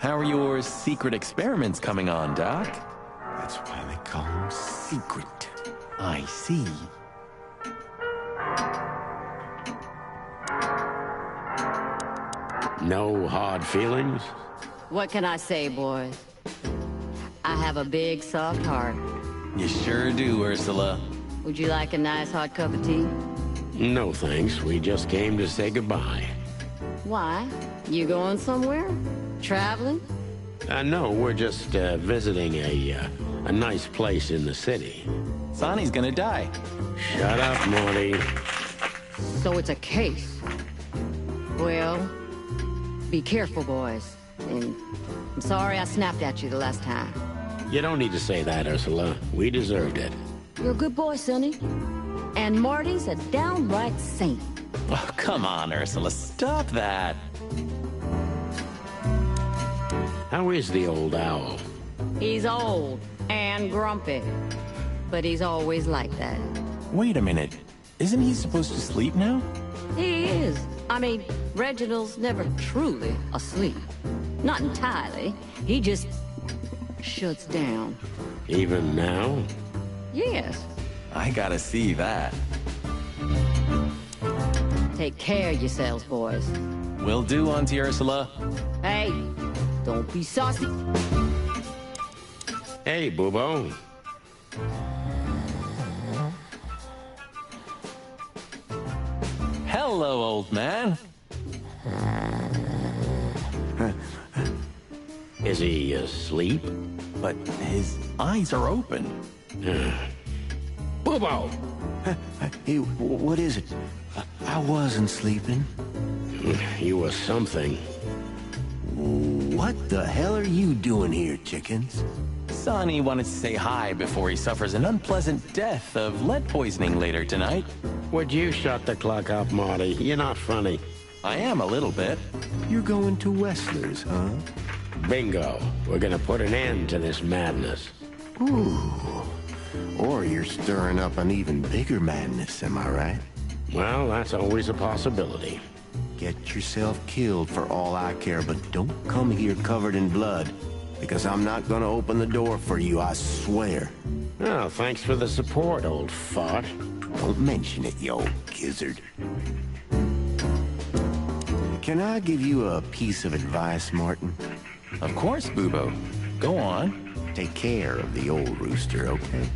How are your secret experiments coming on, Doc? That's why they call them secret. I see. No hard feelings? What can I say, boys? I have a big, soft heart. You sure do, Ursula. Would you like a nice hot cup of tea? No thanks, we just came to say goodbye. Why? You going somewhere? Traveling? No, we're just visiting a nice place in the city. Sonny's gonna die. Shut up, Morty. So it's a case. Well, be careful, boys. And I'm sorry I snapped at you the last time. You don't need to say that, Ursula. We deserved it. You're a good boy, Sonny. And Marty's a downright saint. Oh, come on, Ursula. Stop that. How is the old owl? He's old and grumpy. But he's always like that. Wait a minute. Isn't he supposed to sleep now? He is. I mean, Reginald's never truly asleep. Not entirely. He just shuts down. Even now? Yes. I gotta see that. Take care of yourselves, boys. Will do, Auntie Ursula. Hey, don't be saucy. Hey, Boobo. Hello, old man. Is he asleep? But his eyes are open. Boobo! Hey, what is it? I wasn't sleeping. You was something. What the hell are you doing here, chickens? Sonny wanted to say hi before he suffers an unpleasant death of lead poisoning later tonight. Would you shut the clock up, Marty? You're not funny. I am a little bit. You're going to Wessler's, huh? Bingo. We're gonna put an end to this madness. Ooh. Or you're stirring up an even bigger madness, am I right? Well, that's always a possibility. Get yourself killed for all I care, but don't come here covered in blood, because I'm not gonna open the door for you, I swear. Oh, thanks for the support, old fart. Don't mention it, you old gizzard. Can I give you a piece of advice, Martin? Of course, Boobo. Go on. Take care of the old rooster, okay?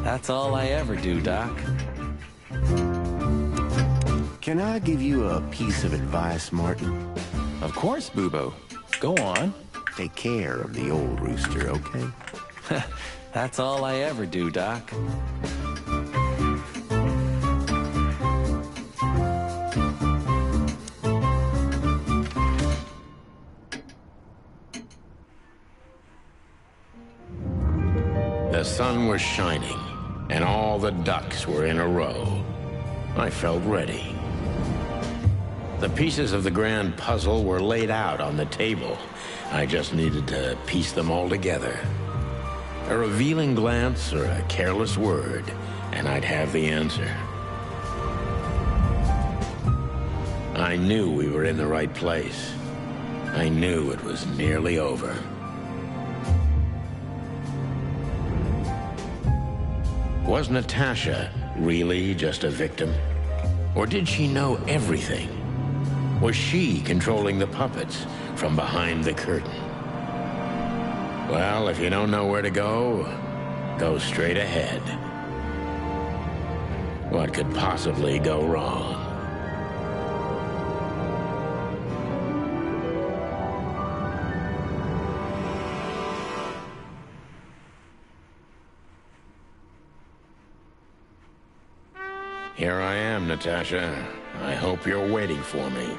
That's all I ever do, Doc. Can I give you a piece of advice, Martin? Of course, Boobo. Go on. Take care of the old rooster, okay? That's all I ever do, Doc. The sun was shining, and all the ducks were in a row. I felt ready. The pieces of the grand puzzle were laid out on the table. I just needed to piece them all together. A revealing glance or a careless word, and I'd have the answer. I knew we were in the right place. I knew it was nearly over. Was Natasha really just a victim? Or did she know everything? Was she controlling the puppets from behind the curtain? Well, if you don't know where to go, go straight ahead. What could possibly go wrong? Here I am, Natasha. I hope you're waiting for me.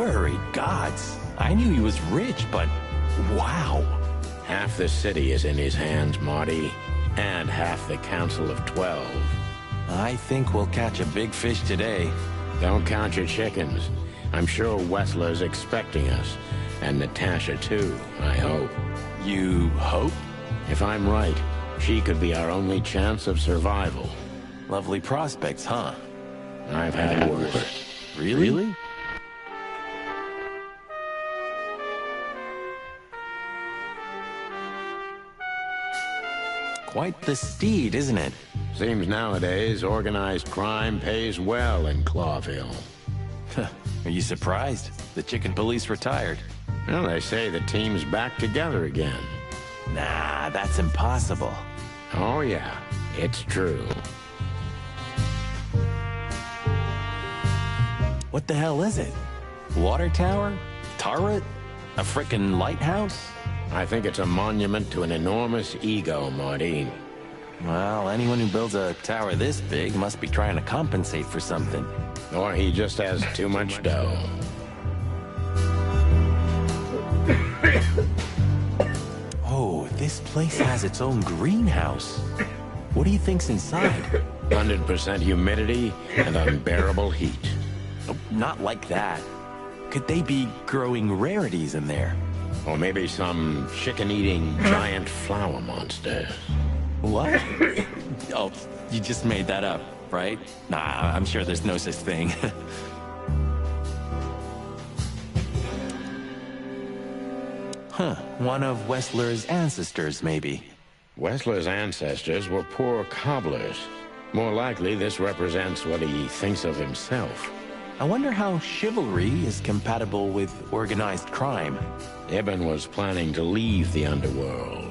Furry gods. I knew he was rich, but wow. Half the city is in his hands, Marty, and half the Council of 12. I think we'll catch a big fish today. Don't count your chickens. I'm sure Wessler's expecting us, and Natasha too, I hope. You hope? If I'm right, she could be our only chance of survival. Lovely prospects, huh? I've had worse. Really? Quite the steed, isn't it? Seems nowadays organized crime pays well in Clawville. Are you surprised? The chicken police retired. Well, they say the team's back together again. Nah, that's impossible. Oh yeah, it's true. What the hell is it? Water tower? Turret? A frickin' lighthouse? I think it's a monument to an enormous ego, Marty. Well, anyone who builds a tower this big must be trying to compensate for something. Or he just has too much dough. Oh, this place has its own greenhouse. What do you think's inside? 100% humidity and unbearable heat. Oh, not like that. Could they be growing rarities in there? Or maybe some chicken-eating giant flower monster. What? Oh, you just made that up, right? Nah, I'm sure there's no such thing. Huh, one of Wessler's ancestors, maybe. Wessler's ancestors were poor cobblers. More likely, this represents what he thinks of himself. I wonder how chivalry is compatible with organized crime. Ibn was planning to leave the underworld.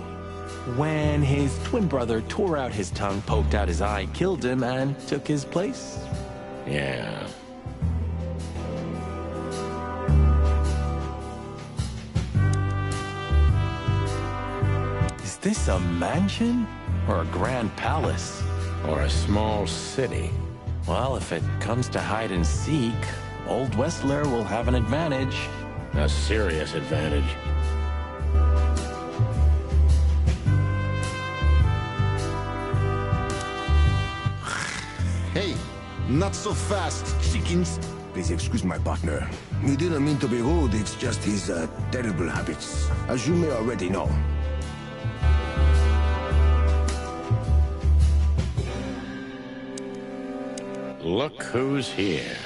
When his twin brother tore out his tongue, poked out his eye, killed him, and took his place? Yeah. Is this a mansion? Or a grand palace? Or a small city. Well, if it comes to hide and seek, old Wessler will have an advantage. A serious advantage. Hey, not so fast, chickens. Please excuse my partner. He didn't mean to be rude, it's just his terrible habits, as you may already know. Look who's here.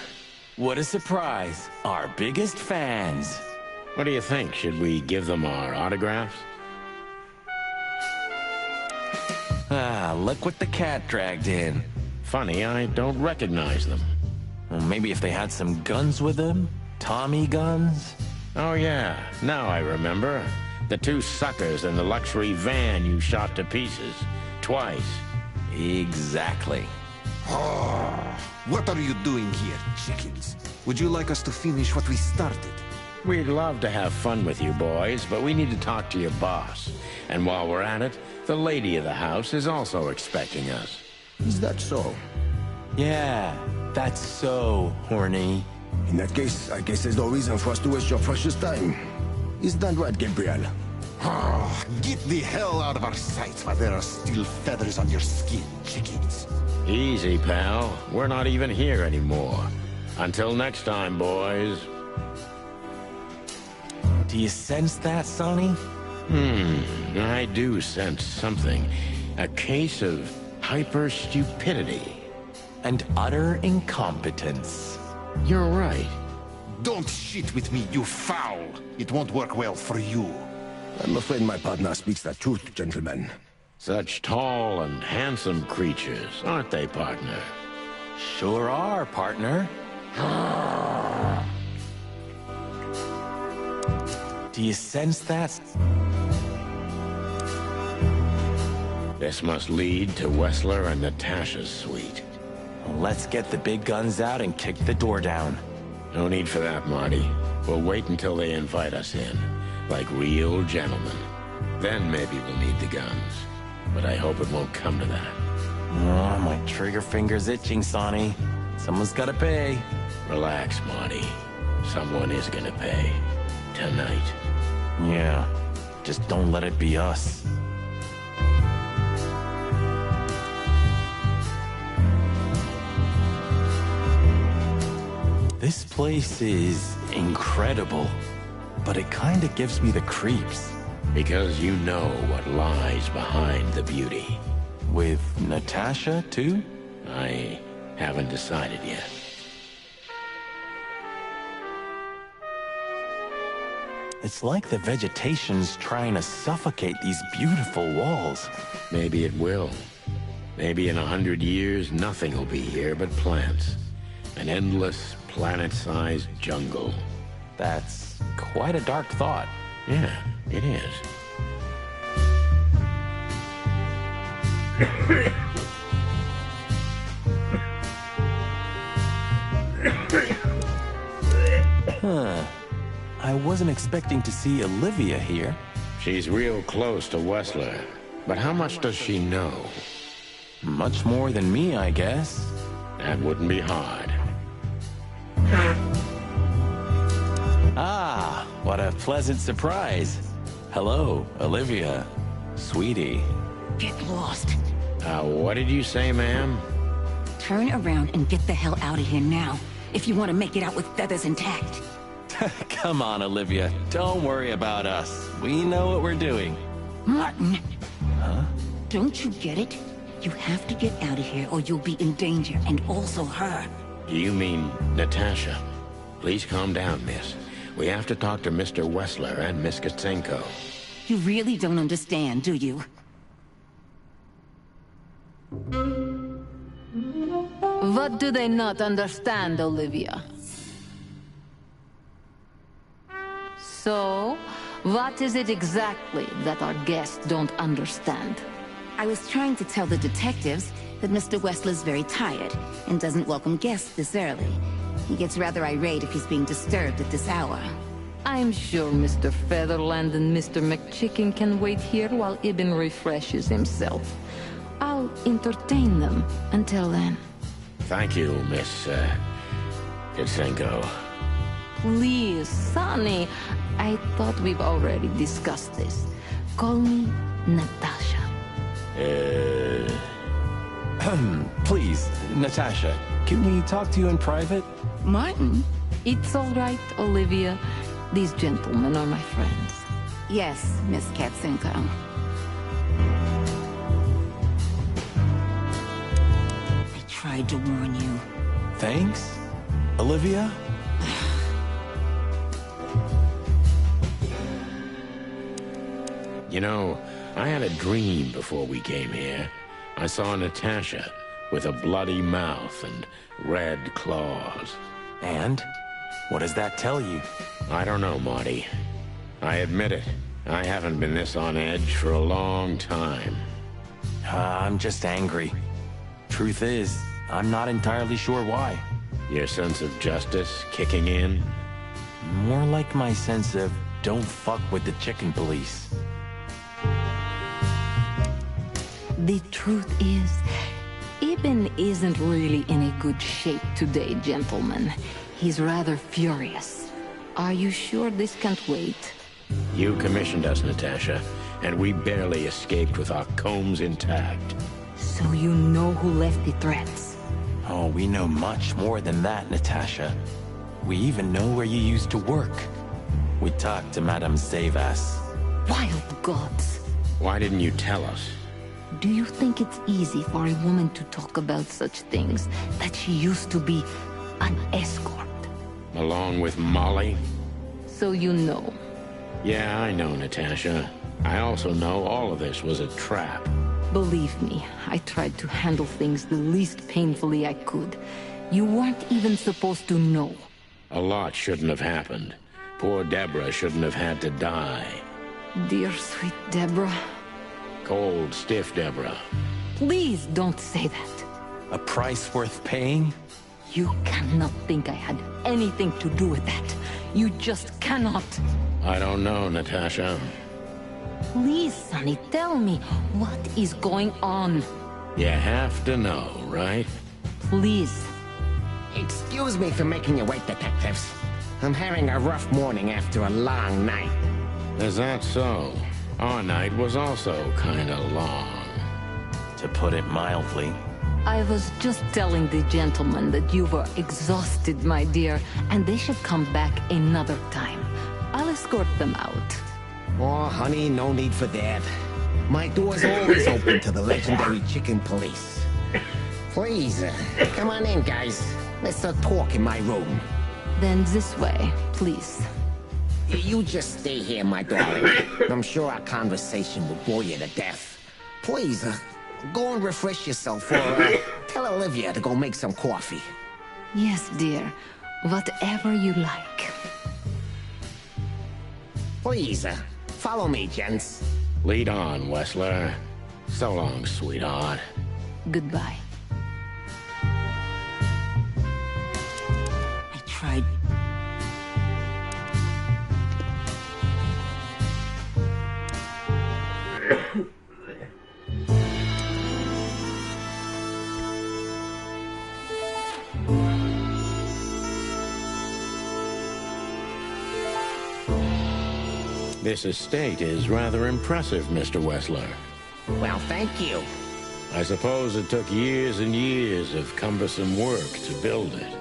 What a surprise. Our biggest fans. What do you think? Should we give them our autographs? Ah, look what the cat dragged in. Funny, I don't recognize them. Well, maybe if they had some guns with them? Tommy guns? Oh yeah, now I remember. The two suckers in the luxury van you shot to pieces. Twice. Exactly. What are you doing here, chickens? Would you like us to finish what we started? We'd love to have fun with you boys, but we need to talk to your boss. And while we're at it, the lady of the house is also expecting us. Is that so? Yeah, that's so horny. In that case, I guess there's no reason for us to waste your precious time. Is that right, Gabriel? Get the hell out of our sights while there are still feathers on your skin, chickens. Easy, pal. We're not even here anymore. Until next time, boys. Do you sense that, Sonny? I do sense something. A case of hyper-stupidity. And utter incompetence. You're right. Don't shit with me, you foul. It won't work well for you. I'm afraid my partner speaks the truth, gentlemen. Such tall and handsome creatures, aren't they, partner? Sure are, partner. Do you sense that? This must lead to Wessler and Natasha's suite. Let's get the big guns out and kick the door down. No need for that, Marty. We'll wait until they invite us in, like real gentlemen. Then maybe we'll need the guns. But I hope it won't come to that. Oh, my trigger finger's itching, Sonny. Someone's gotta pay. Relax, Marty. Someone is gonna pay. Tonight. Yeah, just don't let it be us. This place is incredible, but it kinda gives me the creeps. Because you know what lies behind the beauty. With Natasha, too? I haven't decided yet. It's like the vegetation's trying to suffocate these beautiful walls. Maybe it will. Maybe in 100 years, nothing will be here but plants. An endless, planet-sized jungle. That's quite a dark thought. Yeah, it is. Huh. I wasn't expecting to see Olivia here. She's real close to Wessler. But how much does she know? Much more than me, I guess. That wouldn't be hard. Ah, what a pleasant surprise. Hello, Olivia. Sweetie. Get lost. What did you say, ma'am? Turn around and get the hell out of here now, if you want to make it out with feathers intact. Come on, Olivia. Don't worry about us. We know what we're doing. Martin. Huh? Don't you get it? You have to get out of here or you'll be in danger, and also her. Do you mean Natasha? Please calm down, miss. We have to talk to Mr. Wessler and Miss Katsenko. You really don't understand, do you? What do they not understand, Olivia? So, what is it exactly that our guests don't understand? I was trying to tell the detectives that Mr. Wessler's very tired and doesn't welcome guests this early. He gets rather irate if he's being disturbed at this hour. I'm sure Mr. Featherland and Mr. McChicken can wait here while Ibn refreshes himself. I'll entertain them until then. Thank you, Miss, Katsenko. Please, Sonny. I thought we've already discussed this. Call me Natasha. Please, Natasha, can we talk to you in private? Martin? It's all right, Olivia. These gentlemen are my friends. Yes, Miss Katsenko. I tried to warn you. Thanks, Olivia. You know, I had a dream before we came here. I saw Natasha with a bloody mouth and red claws. And? What does that tell you? I don't know, Marty. I admit it. I haven't been this on edge for a long time. I'm just angry. Truth is, I'm not entirely sure why. Your sense of justice kicking in? More like my sense of don't fuck with the chicken police. The truth is, Ibn isn't really in a good shape today, gentlemen. He's rather furious. Are you sure this can't wait? You commissioned us, Natasha, and we barely escaped with our combs intact. So you know who left the threats? Oh, we know much more than that, Natasha. We even know where you used to work. We talked to Madame Savas. Wild gods! Why didn't you tell us? Do you think it's easy for a woman to talk about such things, that she used to be an escort? Along with Molly? So you know. Yeah, I know, Natasha. I also know all of this was a trap. Believe me, I tried to handle things the least painfully I could. You weren't even supposed to know. A lot shouldn't have happened. Poor Deborah shouldn't have had to die. Dear sweet Deborah. Cold, stiff Deborah. Please don't say that. A price worth paying? You cannot think I had anything to do with that. You just cannot. I don't know, Natasha. Please, Sonny, tell me, what is going on? You have to know, right? Please. Excuse me for making you wait, detectives. I'm having a rough morning after a long night. Is that so? Our night was also kinda long. To put it mildly. I was just telling the gentlemen that you were exhausted, my dear, and they should come back another time. I'll escort them out. Oh, honey, no need for that. My door's always open to the legendary chicken police. Please, come on in, guys. Let's talk in my room. Then this way, please. You just stay here, my darling. I'm sure our conversation will bore you to death. Please, go and refresh yourself, or tell Olivia to go make some coffee. Yes, dear. Whatever you like. Please, follow me, gents. Lead on, Wessler. So long, sweetheart. Goodbye. I tried. This estate is rather impressive, Mr. Wessler. Well, thank you. I suppose it took years and years of cumbersome work to build it.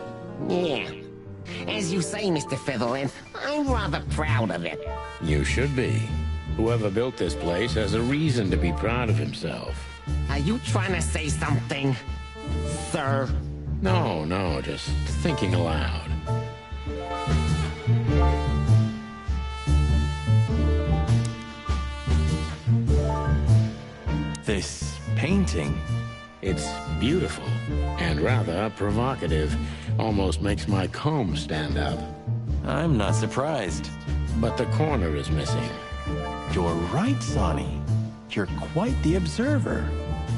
Yeah. As you say, Mr. Featherland, I'm rather proud of it. You should be. Whoever built this place has a reason to be proud of himself. Are you trying to say something, sir? No, just thinking aloud. This painting. It's beautiful and rather provocative. Almost makes my comb stand up. I'm not surprised. But the corner is missing. You're right, Sonny. You're quite the observer.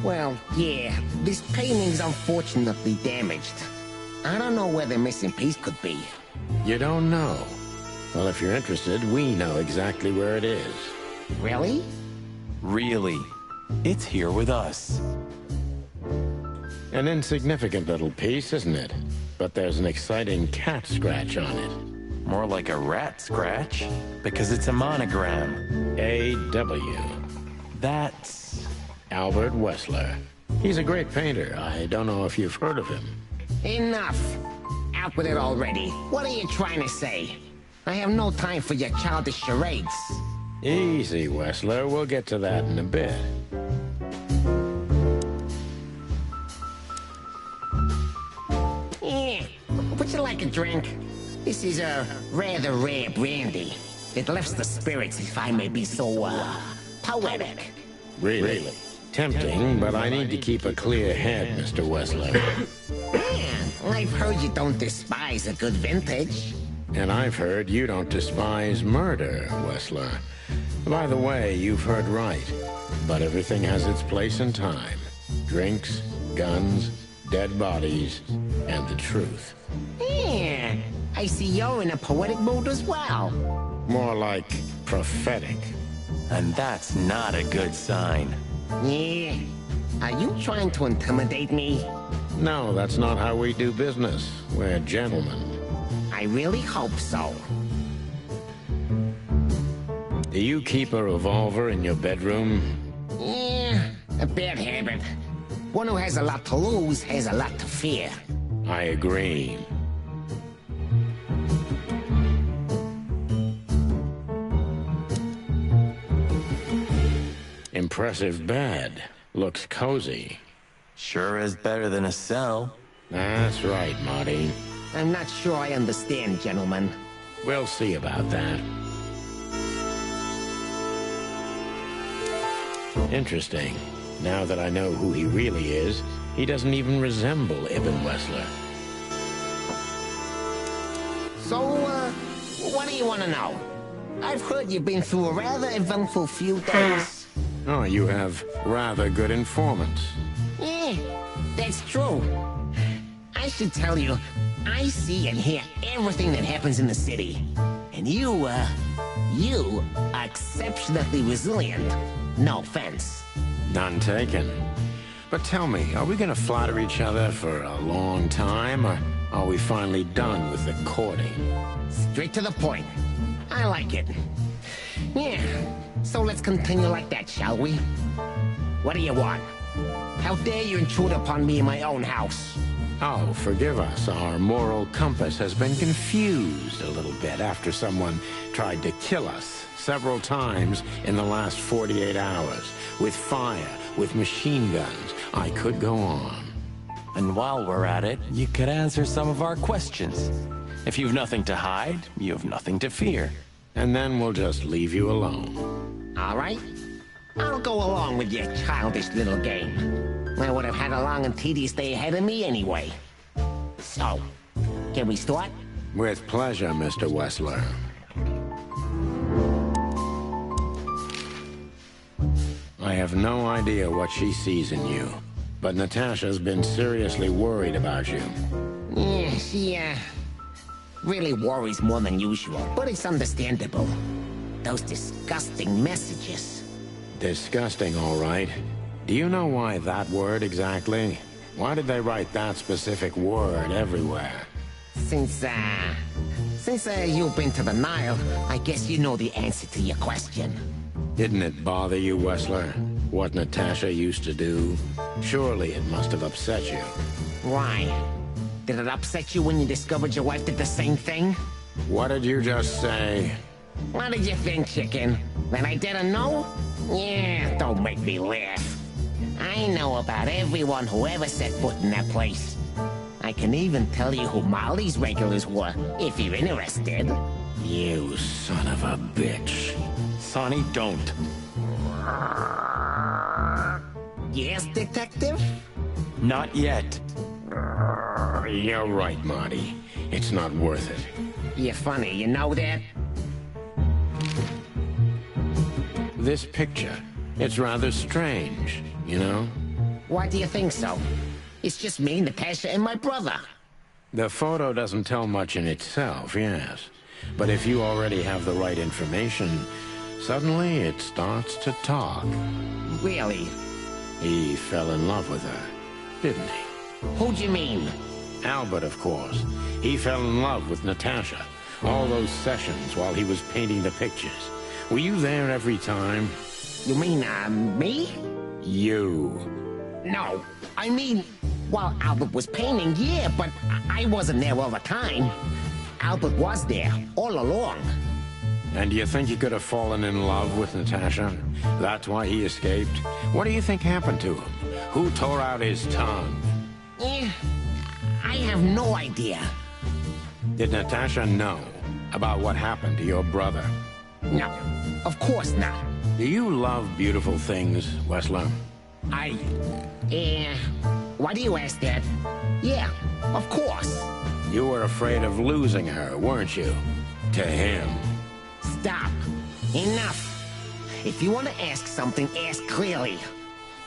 Well, yeah, this painting's unfortunately damaged. I don't know where the missing piece could be. You don't know? Well, if you're interested, we know exactly where it is. Really? Really. It's here with us. An insignificant little piece, isn't it? But there's an exciting cat scratch on it. More like a rat scratch, because it's a monogram. A.W. That's... Albert Wessler. He's a great painter. I don't know if you've heard of him. Enough! Out with it already. What are you trying to say? I have no time for your childish charades. Easy, Wessler. We'll get to that in a bit. Yeah. Would you like a drink? This is a rather rare brandy. It lifts the spirits, if I may be so, poetic. Really? Tempting, but I need to keep a clear head, Mr. Wessler. Man, I've heard you don't despise a good vintage. And I've heard you don't despise murder, Wessler. By the way, you've heard right. But everything has its place and time. Drinks, guns, dead bodies, and the truth. Yeah, I see you're in a poetic mood as well. More like prophetic. And that's not a good sign. Yeah. Are you trying to intimidate me? No, that's not how we do business. We're gentlemen. I really hope so. Do you keep a revolver in your bedroom? Yeah, a bad habit. One who has a lot to lose has a lot to fear. I agree. Impressive bed. Looks cozy. Sure is better than a cell. That's right, Marty. I'm not sure I understand, gentlemen. We'll see about that. Interesting. Now that I know who he really is, he doesn't even resemble Ibn Wessler. So, what do you want to know? I've heard you've been through a rather eventful few days. Oh, you have rather good informants. Yeah, that's true. I should tell you, I see and hear everything that happens in the city. And you are exceptionally resilient. No offense. None taken. But tell me, are we gonna flatter each other for a long time, or Are we finally done with the courting? Straight to the point. I like it. Yeah, so let's continue like that, shall we? What do you want? How dare you intrude upon me in my own house? Oh, forgive us. Our moral compass has been confused a little bit after someone tried to kill us several times in the last 48 hours. With fire, with machine guns. I could go on. And while we're at it, you could answer some of our questions. If you've nothing to hide, you have nothing to fear. And then we'll just leave you alone. All right. I'll go along with your childish little game. I would have had a long and tedious day ahead of me anyway. So, can we start? With pleasure, Mr. Wessler. I have no idea what she sees in you, but Natasha's been seriously worried about you. Yeah, she, really worries more than usual, but it's understandable. Those disgusting messages. Disgusting, all right. Do you know why that word exactly? Why did they write that specific word everywhere? Since you've been to the Nile, I guess you know the answer to your question. Didn't it bother you, Wessler? What Natasha used to do? Surely it must have upset you. Why? Did it upset you when you discovered your wife did the same thing? What did you just say? What did you think, chicken? That I didn't know? Yeah, don't make me laugh. I know about everyone who ever set foot in that place. I can even tell you who Molly's regulars were, if you're interested. You son of a bitch. Sonny, don't. Yes, detective? Not yet. You're right, Marty. It's not worth it. You're funny, you know that? This picture, it's rather strange, you know? Why do you think so? It's just me, Natasha, and my brother. The photo doesn't tell much in itself, yes. But if you already have the right information, suddenly it starts to talk. Really? He fell in love with her, didn't he? Who'd you mean? Albert, of course. He fell in love with Natasha. All those sessions while he was painting the pictures. Were you there every time? You mean, me? You. No, I mean, while Albert was painting, yeah, but I wasn't there all the time. Albert was there, all along. And do you think he could have fallen in love with Natasha? That's why he escaped? What do you think happened to him? Who tore out his tongue? I have no idea. Did Natasha know about what happened to your brother? No, of course not. Do you love beautiful things, Wessler? Why do you ask that? Yeah, of course. You were afraid of losing her, weren't you? To him. Stop. Enough. If you want to ask something, ask clearly.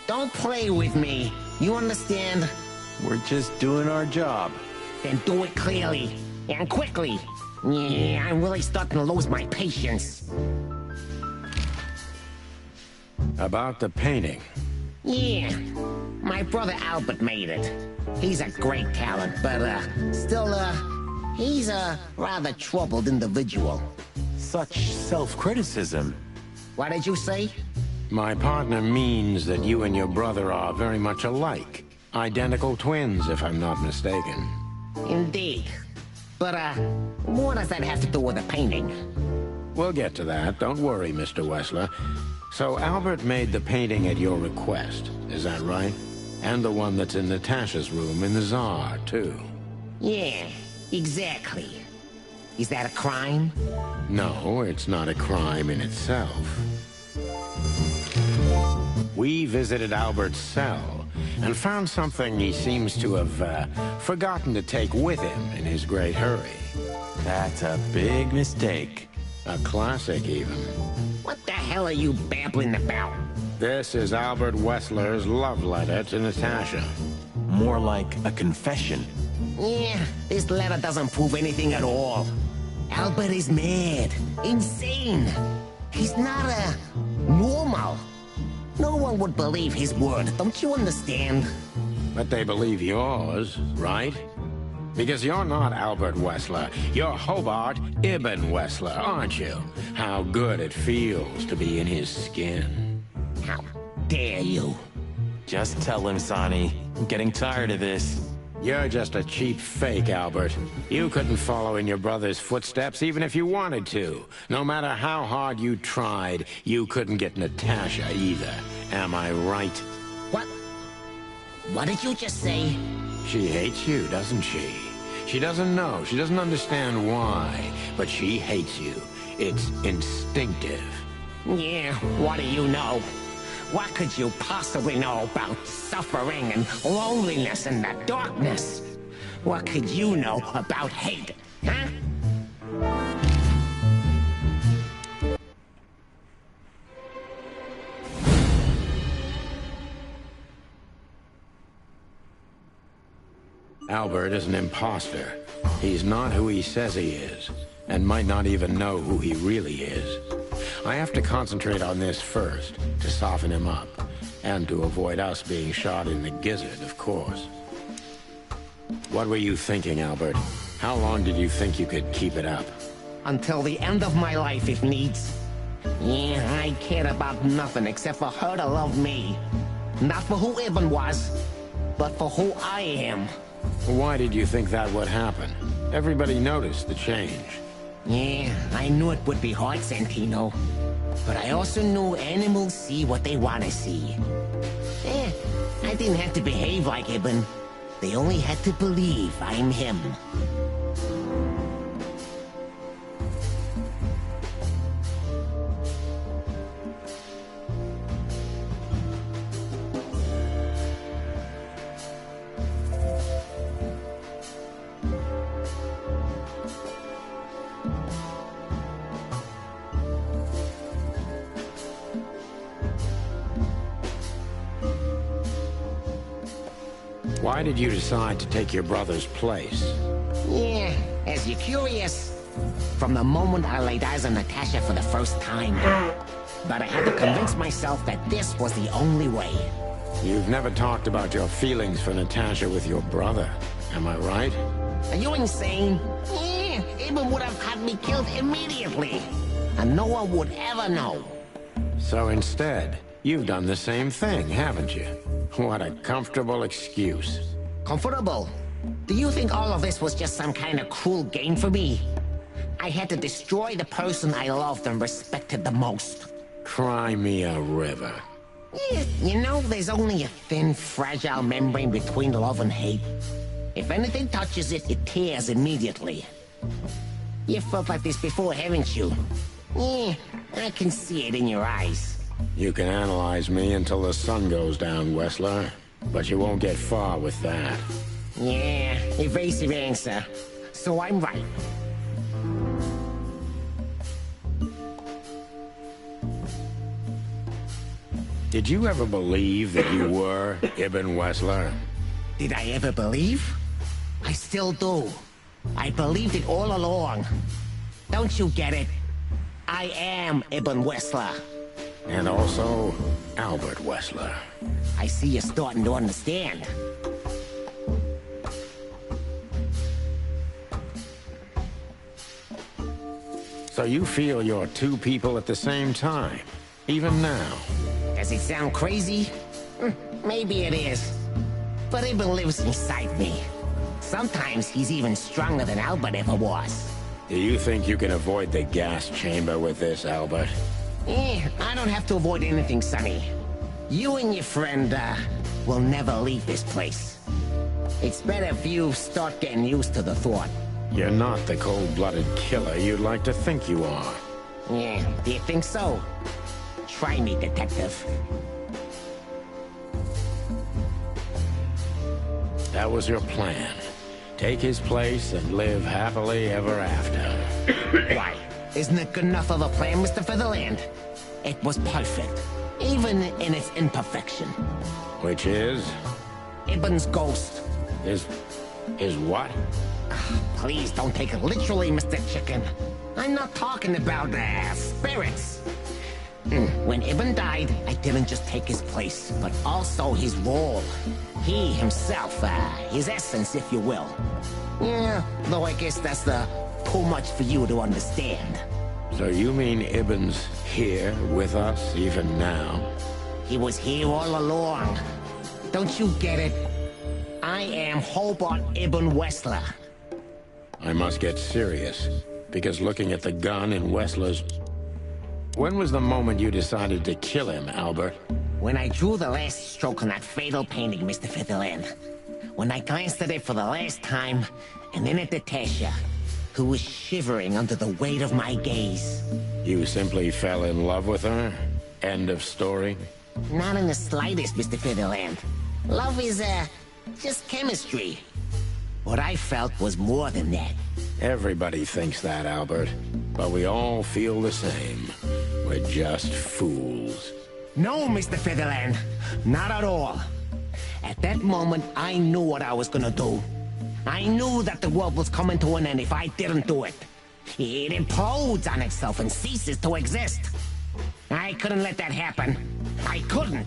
Don't play with me. You understand? We're just doing our job. Then do it clearly. And quickly. Yeah, I'm really starting to lose my patience. About the painting. Yeah, my brother Albert made it. He's a great talent, but, still, he's a rather troubled individual. Such self-criticism. What did you say? My partner means that you and your brother are very much alike. Identical twins, if I'm not mistaken. Indeed. But, what does that have to do with the painting? We'll get to that. Don't worry, Mr. Wessler. So Albert made the painting at your request, is that right? And the one that's in Natasha's room in the Tsar, too. Yeah, exactly. Is that a crime? No, it's not a crime in itself. We visited Albert's cell and found something he seems to have forgotten to take with him in his great hurry. That's a big mistake. A classic, even. What the hell are you babbling about? This is Albert Wessler's love letter to Natasha. More like a confession. Yeah, this letter doesn't prove anything at all. Albert is mad. Insane. He's not, normal. No one would believe his word, don't you understand? But they believe yours, right? Because you're not Albert Wessler. You're Hobart Ibn Wessler, aren't you? How good it feels to be in his skin. How dare you? Just tell him, Sonny. I'm getting tired of this. You're just a cheap fake, Albert. You couldn't follow in your brother's footsteps even if you wanted to. No matter how hard you tried, you couldn't get Natasha either. Am I right? What? What did you just say? She hates you, doesn't she? She doesn't know. She doesn't understand why. But she hates you. It's instinctive. Yeah, what do you know? What could you possibly know about suffering and loneliness and the darkness? What could you know about hate, huh? Albert is an imposter. He's not who he says he is, and might not even know who he really is. I have to concentrate on this first, to soften him up, and to avoid us being shot in the gizzard, of course. What were you thinking, Albert? How long did you think you could keep it up? Until the end of my life, if needs. Yeah, I cared about nothing except for her to love me. Not for who Ibn was, but for who I am. Why did you think that would happen? Everybody noticed the change. Yeah, I knew it would be hard, Santino. But I also knew animals see what they want to see. I didn't have to behave like Ibn. They only had to believe I'm him. Why did you decide to take your brother's place? Yeah, as you're curious, from the moment I laid eyes on Natasha for the first time. But I had to convince myself that this was the only way. You've never talked about your feelings for Natasha with your brother, am I right? Are you insane? Yeah, Ibn would have had me killed immediately. And no one would ever know. So instead, you've done the same thing, haven't you? What a comfortable excuse. Comfortable? Do you think all of this was just some kind of cruel game for me? I had to destroy the person I loved and respected the most. Cry me a river. Yeah, you know, there's only a thin, fragile membrane between love and hate. If anything touches it, it tears immediately. You felt like this before, haven't you? Yeah, I can see it in your eyes. You can analyze me until the sun goes down, Wessler. But you won't get far with that. Yeah, evasive answer. So I'm right. Did you ever believe that you were Ibn Wessler? Did I ever believe? I still do. I believed it all along. Don't you get it? I am Ibn Wessler. And also, Albert Wessler. I see you're starting to understand. So you feel you're two people at the same time, even now? Does it sound crazy? Maybe it is. But Ibn lives inside me. Sometimes he's even stronger than Albert ever was. Do you think you can avoid the gas chamber with this, Albert? I don't have to avoid anything, Sonny. You and your friend, will never leave this place. It's better if you start getting used to the thought. You're not the cold-blooded killer you'd like to think you are. Yeah, do you think so? Try me, detective. That was your plan. Take his place and live happily ever after. Why? Isn't it good enough of a plan, Mr. Featherland? It was perfect, even in its imperfection. Which is? Ibn's ghost. Is what? Please don't take it literally, Mr. Chicken. I'm not talking about, spirits. When Ibn died, I didn't just take his place, but also his role. He himself, his essence, if you will. Yeah, though I guess that's too much for you to understand. So you mean Ibn's here with us even now? He was here all along. Don't you get it? I am Hobart Ibn Wessler. I must get serious, because looking at the gun in Wessler's... When was the moment you decided to kill him, Albert? When I drew the last stroke on that fatal painting, Mr. Featherland. When I glanced at it for the last time, and then at Natasha, who was shivering under the weight of my gaze. You simply fell in love with her? End of story? Not in the slightest, Mr. Featherland. Love is, just chemistry. What I felt was more than that. Everybody thinks that, Albert. But we all feel the same. We're just fools. No, Mr. Featherland. Not at all. At that moment, I knew what I was gonna do. I knew that the world was coming to an end if I didn't do it. It implodes on itself and ceases to exist. I couldn't let that happen. I couldn't.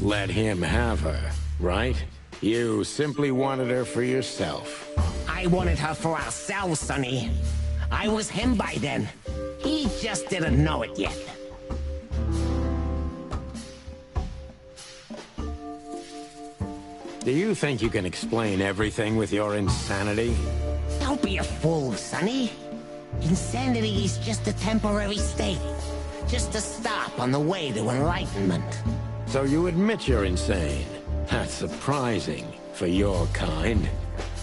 Let him have her, right? You simply wanted her for yourself. I wanted her for ourselves, Sonny. I was him by then. He just didn't know it yet. Do you think you can explain everything with your insanity? Don't be a fool, Sonny. Insanity is just a temporary state. Just a stop on the way to enlightenment. So you admit you're insane. That's surprising for your kind.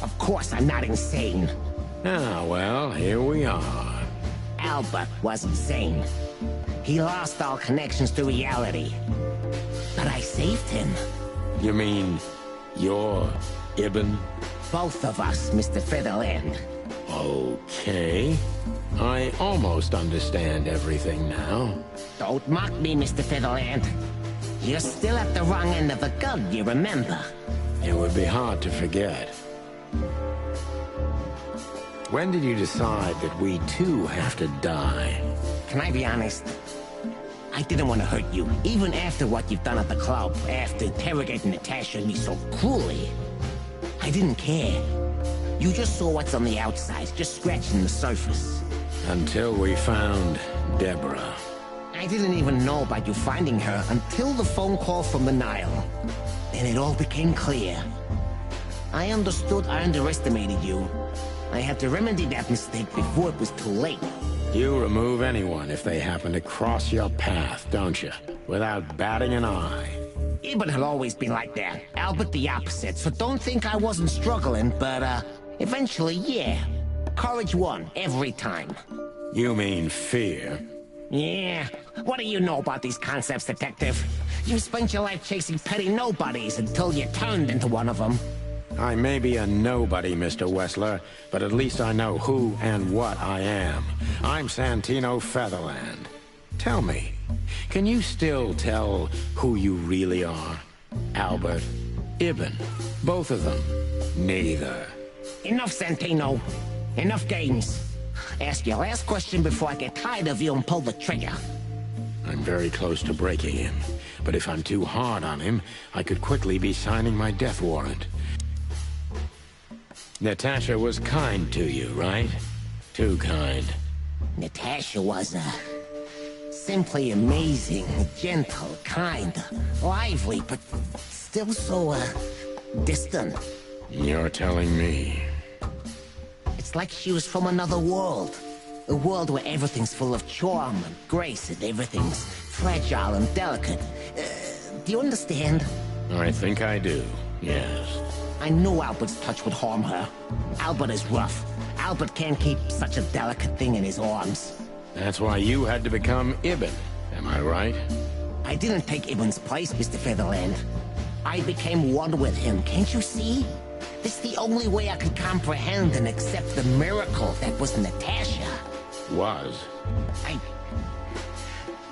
Of course I'm not insane. Ah, well, here we are. Albert was insane. He lost all connections to reality. But I saved him. You mean you're Ibn? Both of us, Mr. Featherland. Okay. I almost understand everything now. Don't mock me, Mr. Featherland. You're still at the wrong end of the gun, you remember? It would be hard to forget. When did you decide that we too have to die? Can I be honest? I didn't want to hurt you, even after what you've done at the club, after interrogating Natasha and me so cruelly. I didn't care. You just saw what's on the outside, just scratching the surface. Until we found Deborah. I didn't even know about you finding her until the phone call from the Nile. Then it all became clear. I understood I underestimated you. I had to remedy that mistake before it was too late. You remove anyone if they happen to cross your path, don't you? Without batting an eye. Ibn had always been like that. Albert the opposite, so don't think I wasn't struggling, but, eventually, yeah. Courage won, every time. You mean fear? Yeah. What do you know about these concepts, Detective? You spent your life chasing petty nobodies until you turned into one of them. I may be a nobody, Mr. Wessler, but at least I know who and what I am. I'm Santino Featherland. Tell me, can you still tell who you really are? Albert, Ibn, both of them? Neither. Enough, Santino. Enough games. Ask your last question before I get tired of you and pull the trigger. I'm very close to breaking him, but if I'm too hard on him, I could quickly be signing my death warrant. Natasha was kind to you, right? Too kind. Natasha was, simply amazing, gentle, kind, lively, but still so, distant. You're telling me. It's like she was from another world. A world where everything's full of charm and grace and everything's fragile and delicate. Do you understand? I think I do, yes. I knew Albert's touch would harm her. Albert is rough. Albert can't keep such a delicate thing in his arms. That's why you had to become Ibn, am I right? I didn't take Ibn's place, Mr. Featherland. I became one with him, can't you see? This is the only way I could comprehend and accept the miracle that was Natasha. Was?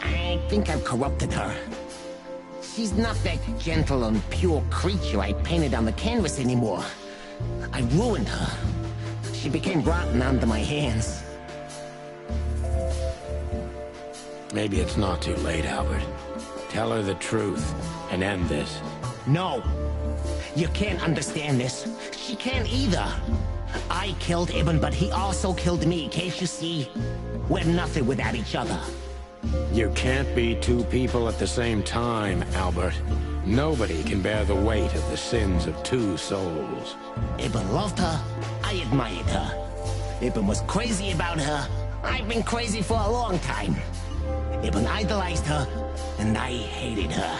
I think I've corrupted her. She's not that gentle and pure creature I painted on the canvas anymore. I ruined her. She became rotten under my hands. Maybe it's not too late, Albert. Tell her the truth and end this. No. You can't understand this. She can't either. I killed Ibn, but he also killed me. Can't you see? We're nothing without each other. You can't be two people at the same time, Albert. Nobody can bear the weight of the sins of two souls. Ibn loved her. I admired her. Ibn was crazy about her. I've been crazy for a long time. Ibn idolized her, and I hated her.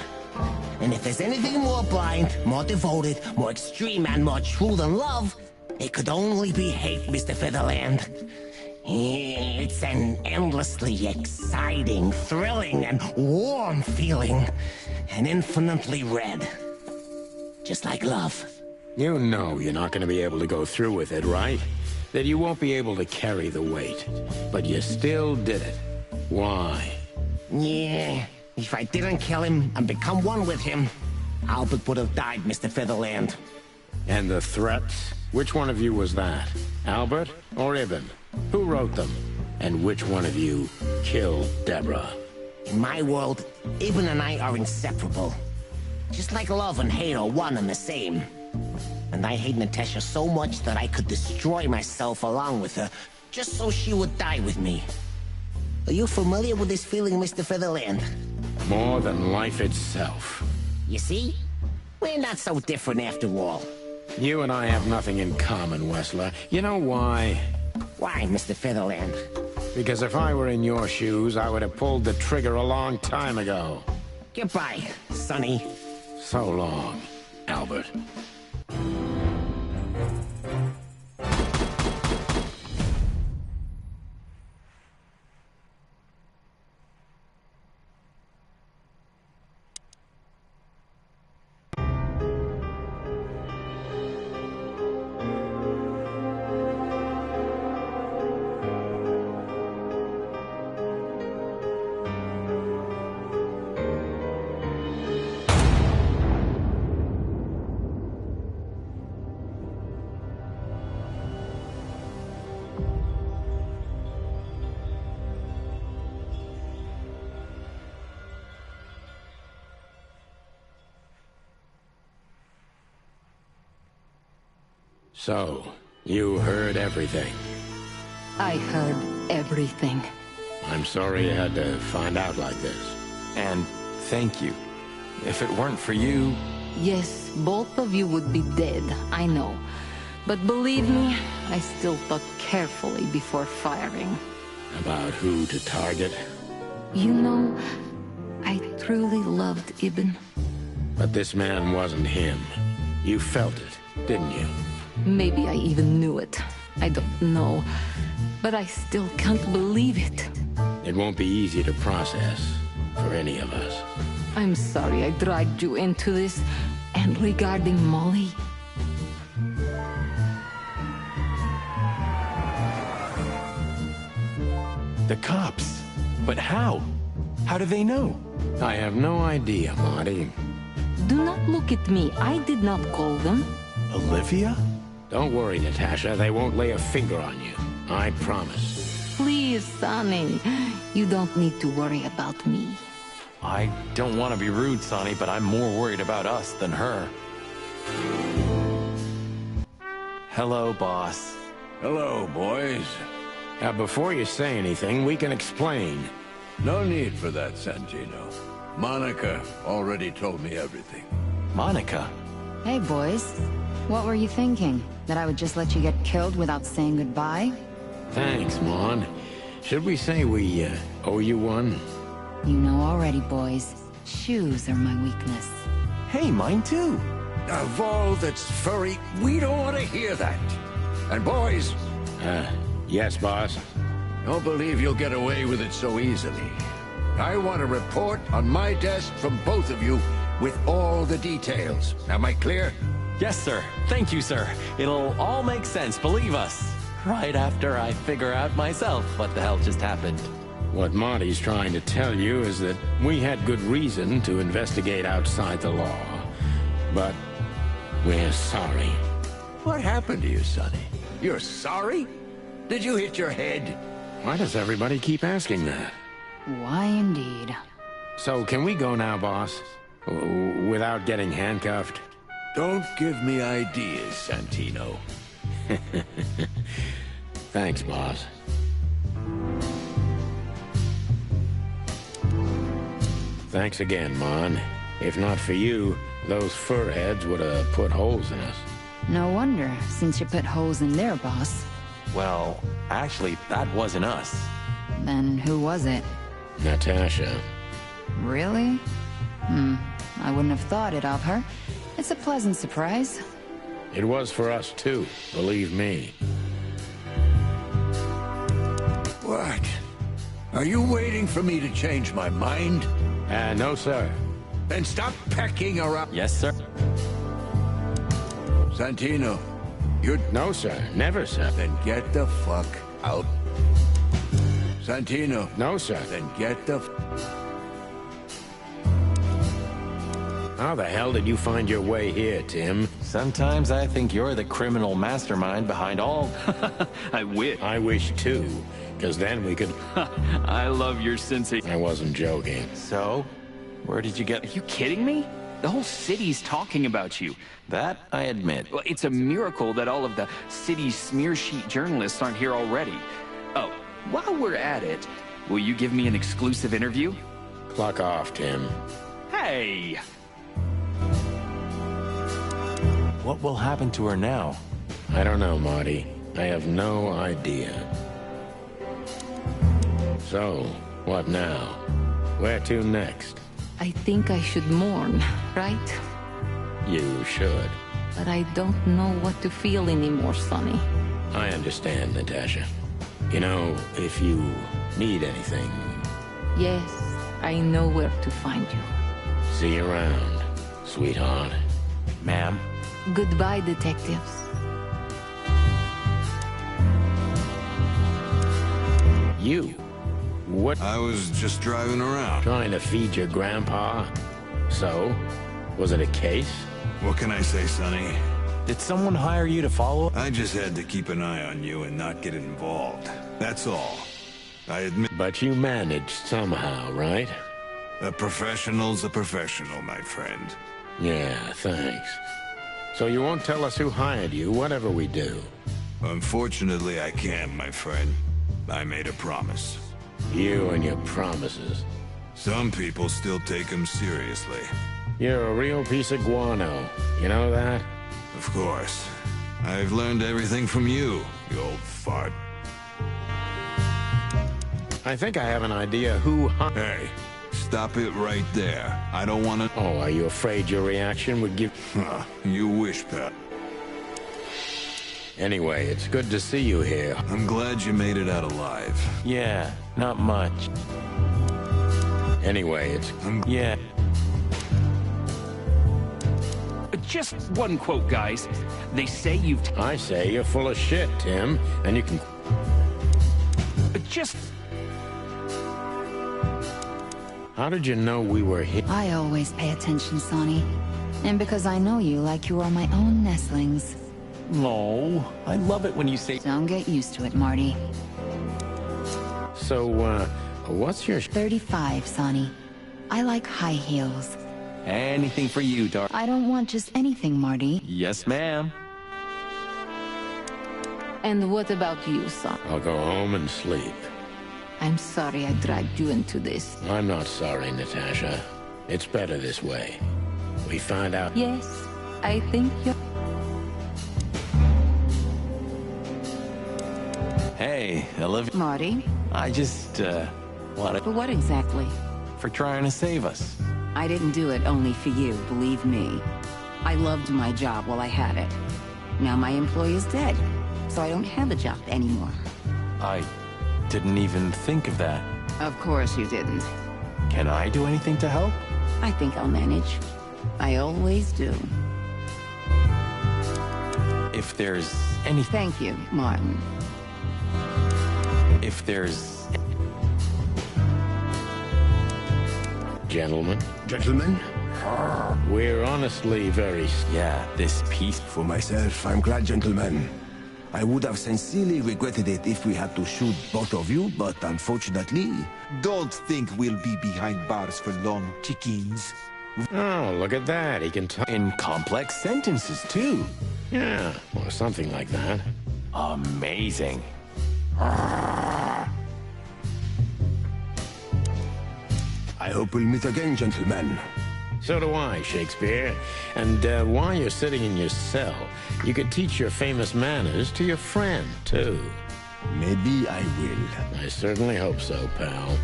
And if there's anything more blind, more devoted, more extreme, and more true than love, it could only be hate, Mr. Featherland. It's an endlessly exciting, thrilling, and warm feeling. And infinitely red. Just like love. You know you're not going to be able to go through with it, right? That you won't be able to carry the weight. But you still did it. Why? Yeah, if I didn't kill him and become one with him, Albert would have died, Mr. Featherland. And the threats? Which one of you was that? Albert or Ibn? Who wrote them? And which one of you killed Deborah? In my world, Ibn and I are inseparable. Just like love and hate are one and the same. And I hate Natasha so much that I could destroy myself along with her, just so she would die with me. Are you familiar with this feeling, Mr. Featherland? More than life itself. You see? We're not so different after all. You and I have nothing in common, Wessler. You know why? Why, Mr. Featherland? Because if I were in your shoes, I would have pulled the trigger a long time ago. Goodbye, Sonny. So long, Albert. So, you heard everything. I heard everything. I'm sorry you had to find out like this. And thank you. If it weren't for you... Yes, both of you would be dead, I know. But believe me, I still thought carefully before firing. About who to target? You know, I truly loved Ibn. But this man wasn't him. You felt it, didn't you? Maybe I even knew it. I don't know. But I still can't believe it. It won't be easy to process for any of us. I'm sorry I dragged you into this. And regarding Molly... The cops. But how? How do they know? I have no idea, Marty. Do not look at me. I did not call them. Olivia? Don't worry, Natasha. They won't lay a finger on you. I promise. Please, Sonny. You don't need to worry about me. I don't want to be rude, Sonny, but I'm more worried about us than her. Hello, boss. Hello, boys. Now, before you say anything, we can explain. No need for that, Santino. Monica already told me everything. Monica? Hey, boys. What were you thinking? That I would just let you get killed without saying goodbye? Thanks, Mon. Should we say we owe you one? You know already, boys. Shoes are my weakness. Hey, mine too. Of all that's furry, we don't want to hear that. And boys... Yes, boss? Don't believe you'll get away with it so easily. I want a report on my desk from both of you with all the details. Am I clear? Yes, sir. Thank you, sir. It'll all make sense, believe us. Right after I figure out myself what the hell just happened. What Marty's trying to tell you is that we had good reason to investigate outside the law. But we're sorry. What happened to you, Sonny? You're sorry? Did you hit your head? Why does everybody keep asking that? Why indeed. So can we go now, boss? Without getting handcuffed? Don't give me ideas, Santino. Thanks, boss. Thanks again, Mon. If not for you, those furheads would have put holes in us. No wonder, since you put holes in their boss. Well, actually, that wasn't us. Then who was it? Natasha. Really? I wouldn't have thought it of her. It's a pleasant surprise. It was for us too, believe me. What? Are you waiting for me to change my mind? No, sir. Then stop pecking around. Yes, sir. Santino, you're... No, sir. Never, sir. Then get the fuck out. Santino. No, sir. Then get the... How the hell did you find your way here, Tim? Sometimes I think you're the criminal mastermind behind all... I wish. I wish too, because then we could... I love your sense of... I wasn't joking. So, where did you Are get... you kidding me? The whole city's talking about you. That, I admit. Well, it's a miracle that all of the city's smear sheet journalists aren't here already. Oh, while we're at it, will you give me an exclusive interview? Clock off, Tim. Hey! What will happen to her now? I don't know, Marty. I have no idea. So, what now? Where to next? I think I should mourn, right? You should. But I don't know what to feel anymore, Sonny. I understand, Natasha. You know, if you need anything, Yes, I know where to find you. see you around, sweetheart. Ma'am? Goodbye, detectives. You? What? I was just driving around. Trying to feed your grandpa? So? Was it a case? What can I say, Sonny? Did someone hire you to follow? I just had to keep an eye on you and not get involved. That's all. I admit... But you managed somehow, right? A professional's a professional, my friend. Yeah, thanks. So you won't tell us who hired you, whatever we do? Unfortunately, I can't, my friend. I made a promise. You and your promises. Some people still take them seriously. You're a real piece of guano. You know that? Of course. I've learned everything from you, you old fart. I think I have an idea who Hey, stop it right there. I don't want to... Oh, are you afraid your reaction would give... You wish, pal. Anyway, it's good to see you here. I'm glad you made it out alive. Yeah, not much. Anyway, it's... Yeah. Just one quote, guys. They say you've... I say you're full of shit, Tim, and you can... Just... How did you know we were here? I always pay attention, Sonny. And because I know you like you are my own nestlings. No, I love it when you say... Don't get used to it, Marty. So, what's your... 35, Sonny. I like high heels. Anything for you, Dar... I don't want just anything, Marty. Yes, ma'am. And what about you, son? I'll go home and sleep. I'm sorry I dragged you into this. I'm not sorry, Natasha. It's better this way. We find out... Yes, I think you're... Hey, Olivia. Marty? I just, wanted... For what exactly? For trying to save us. I didn't do it only for you, believe me. I loved my job while I had it. Now my employee is dead, so I don't have a job anymore. I didn't even think of that. Of course you didn't. Can I do anything to help? I think I'll manage. I always do. If there's anything... Thank you, Martin. If there's... Gentlemen, Gentlemen? we're honestly very... Yeah, this piece... For myself, I'm glad, gentlemen. I would have sincerely regretted it if we had to shoot both of you, but unfortunately... Don't think we'll be behind bars for long, chickens. Oh, look at that. He can talk In complex sentences, too. Yeah, or something like that. Amazing. I hope we'll meet again, gentlemen. So do I, Shakespeare. And while you're sitting in your cell, you could teach your famous manners to your friend, too. Maybe I will. I certainly hope so, pal.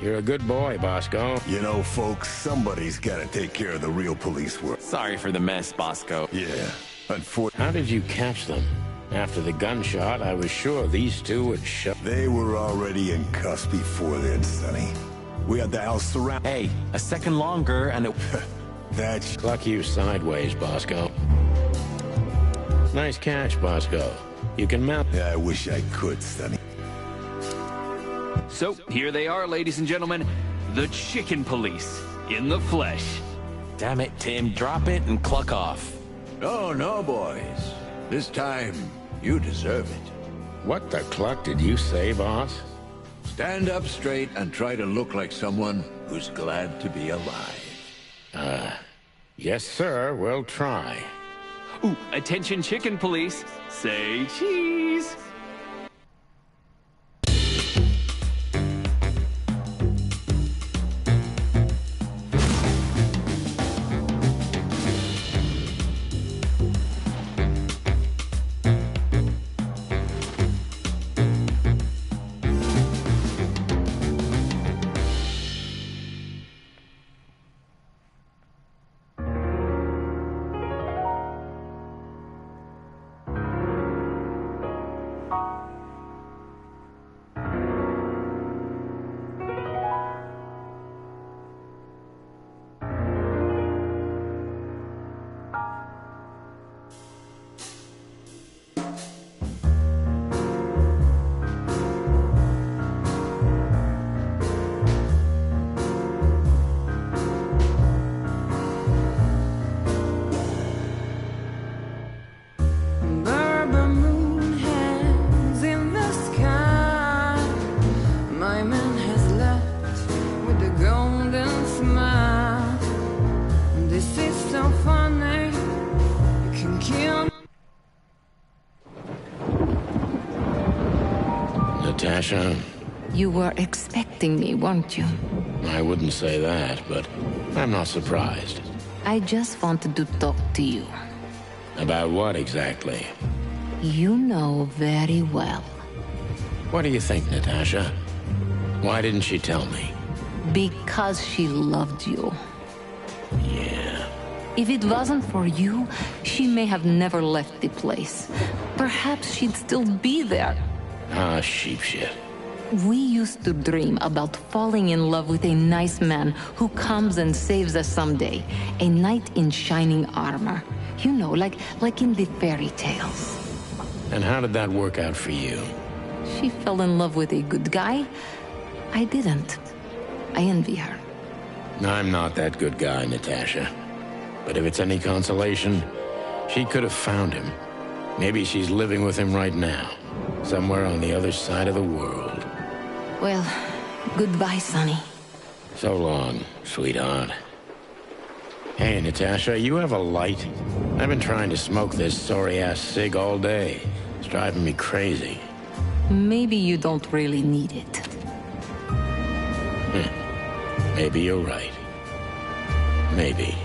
You're a good boy, Bosco. You know, folks, somebody's got to take care of the real police work. Sorry for the mess, Bosco. Yeah, unfortunately. How did you catch them? After the gunshot, I was sure these two would show. They were already in cuffs before then, Sonny. We had the house surrounded. Hey, a second longer and it... That's... Cluck you sideways, Bosco. Nice catch, Bosco. You can mount... Yeah, I wish I could, Sonny. So, here they are, ladies and gentlemen. The Chicken Police, in the flesh. Damn it, Tim. Drop it and cluck off. Oh, no, boys. This time, you deserve it. What the cluck did you say, boss? Stand up straight and try to look like someone who's glad to be alive. Yes, sir. We'll try. Ooh, attention Chicken Police. Say cheese. Natasha? You were expecting me, weren't you? I wouldn't say that, but I'm not surprised. I just wanted to talk to you. About what exactly? You know very well. What do you think, Natasha? Why didn't she tell me? Because she loved you. Yeah. If it wasn't for you, she may have never left the place. Perhaps she'd still be there. Ah, sheep shit. We used to dream about falling in love with a nice man who comes and saves us someday. A knight in shining armor. You know, like in the fairy tales. And how did that work out for you? She fell in love with a good guy. I didn't. I envy her. I'm not that good guy, Natasha. But if it's any consolation, she could have found him. Maybe she's living with him right now. Somewhere on the other side of the world. Well, goodbye, Sonny. So long, sweetheart. Hey, Natasha, you have a light? I've been trying to smoke this sorry-ass cig all day. It's driving me crazy. Maybe you don't really need it. Maybe you're right. Maybe.